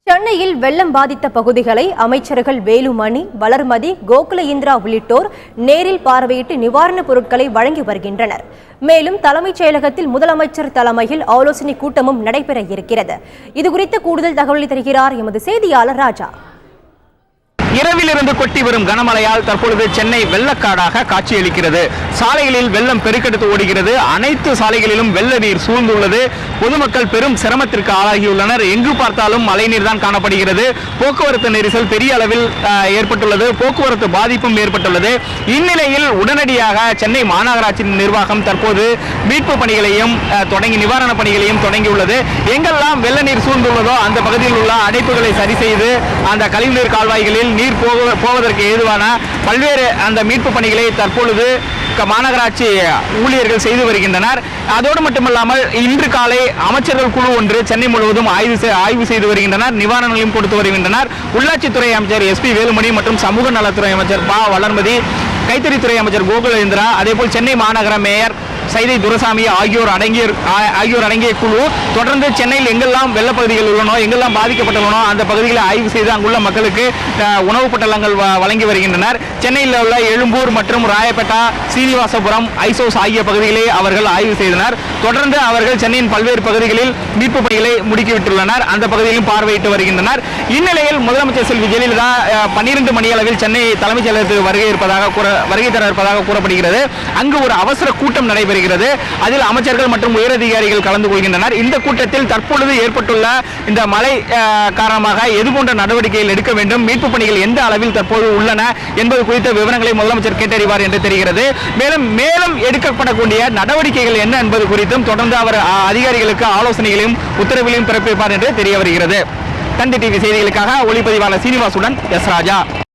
சென்னையில் வெள்ளம் பாதித்த பகுதிகளை அமைச்சர்கள் வேலுமணி, வளர்மதி, கோகுல இந்திரா உள்ளிட்டோர் நேரில் பார்வையிட்டு நிவாரணப் பொருட்களை வழங்கி வருகின்றனர். மேலும் தலைமைச் செயலகத்தில் முதலமைச்சர் தலைமையில் ஆலோசனை கூட்டமும் நடைபெற இருக்கிறது. இதுகுறித்த கூடுதல் தகவலை தருகிறார் எமது செய்தியாளர் ராஜா. இரவிலிருந்து கொட்டி வரும் கனமழையால் தற்பொழுது சென்னை வெள்ளக்காடாக காட்சியளிக்கிறது. சாலைகளில் வெள்ளம் பெருக்கெடுத்து ஓடுகிறது. அனைத்து சாலைகளிலும் வெள்ள நீர் சூழ்ந்துள்ளது. பொதுமக்கள் பெரும் சிரமத்திற்கு ஆளாகியுள்ளனர். எங்கு பார்த்தாலும் மழைநீர் தான் காணப்படுகிறது. போக்குவரத்து நெரிசல் பெரிய அளவில் ஏற்பட்டுள்ளது. போக்குவரத்து பாதிப்பும் ஏற்பட்டுள்ளது. இந்நிலையில் உடனடியாக சென்னை மாநகராட்சி நிர்வாகம் தற்போது மீட்பு பணிகளையும் நிவாரணப் பணிகளையும் தொடங்கியுள்ளது. எங்கெல்லாம் வெள்ள நீர் சூழ்ந்துள்ளதோ அந்த பகுதியில் உள்ள அடைப்புகளை சரி செய்து அந்த கழிவுநீர் கால்வாய்களில் நீர் போவதற்கு ஏதுவான பல்வேறு அந்த மீட்பு பணிகளை தற்பொழுது மாநகராட்சி ஊழியர்கள் செய்து வருகின்றனர். அதோடு மட்டுமல்லாமல் இன்று காலை அமைச்சர்கள் குழு ஒன்று சென்னை முழுவதும் ஆய்வு செய்து வருகின்றனர். நிவாரணங்களையும் கொடுத்து வருகின்றனர். உள்ளாட்சித்துறை அமைச்சர் எஸ்பி வேலுமணி மற்றும் சமூக நலத்துறை அமைச்சர் வளர்மதி, கைத்தறித்துறை அமைச்சர் கோகுல இந்திரா, அதேபோல் சென்னை மாநகர மேயர் சைதை துரைசாமி ஆகியோர் அடங்கிய குழு தொடர்ந்து சென்னையில் எங்கெல்லாம் வெள்ளப்பகுதிகள் உள்ளனோ, எங்கெல்லாம் பாதிக்கப்பட்டுள்ளனோ அந்த பகுதிகளை ஆய்வு செய்து அங்குள்ள மக்களுக்கு உணவுப் பட்டலங்கள் வழங்கி வருகின்றனர். சென்னையில் உள்ள எழும்பூர் மற்றும் ராயப்பேட்டா, சீனிவாசபுரம், ஐசோஸ் ஆகிய பகுதிகளை அவர்கள் ஆய்வு செய்தனர். தொடர்ந்து அவர்கள் சென்னையின் பல்வேறு பகுதிகளில் மீட்பு பணிகளை முடுக்கிவிட்டுள்ளனர். அந்த பகுதியிலும் பார்வையிட்டு வருகின்றனர். இந்நிலையில் முதலமைச்சர் செல்வி ஜெயலலிதா 12 மணி அளவில் சென்னை தலைமைச் செயலகத்துக்கு வருகை தர இருப்பதாக கூறப்படுகிறது. அங்கு ஒரு அவசர கூட்டம் நடைபெறுகிறது. அதில் அமைச்சர்கள் மற்றும் உயரதிகாரிகள் கலந்து கொள்கின்றனர். இந்த கூட்டத்தில் தற்பொழுது ஏற்பட்டுள்ள இந்த மழை காரணமாக எதுபோன்ற நடவடிக்கைகள் எடுக்க வேண்டும், மீட்பு பணிகள் எந்த அளவில் தற்போது உள்ளன என்பது குறித்த விவரங்களை முதலமைச்சர் கேட்டறிவார் என்று தெரிகிறது. மேலும் எடுக்கப்படக்கூடிய நடவடிக்கைகள் என்ன என்பது குறித்தும் தொடர்ந்து அவர் அதிகாரிகளுக்கு ஆலோசனைகளையும் உத்தரவுகளையும் பிறப்பிப்பார் என்று தெரிய வருகிறது. தந்தி டிவி செய்திகளுக்காக ஒளிப்பதிவாளர் சீனிவாசுடன் எஸ் ராஜா.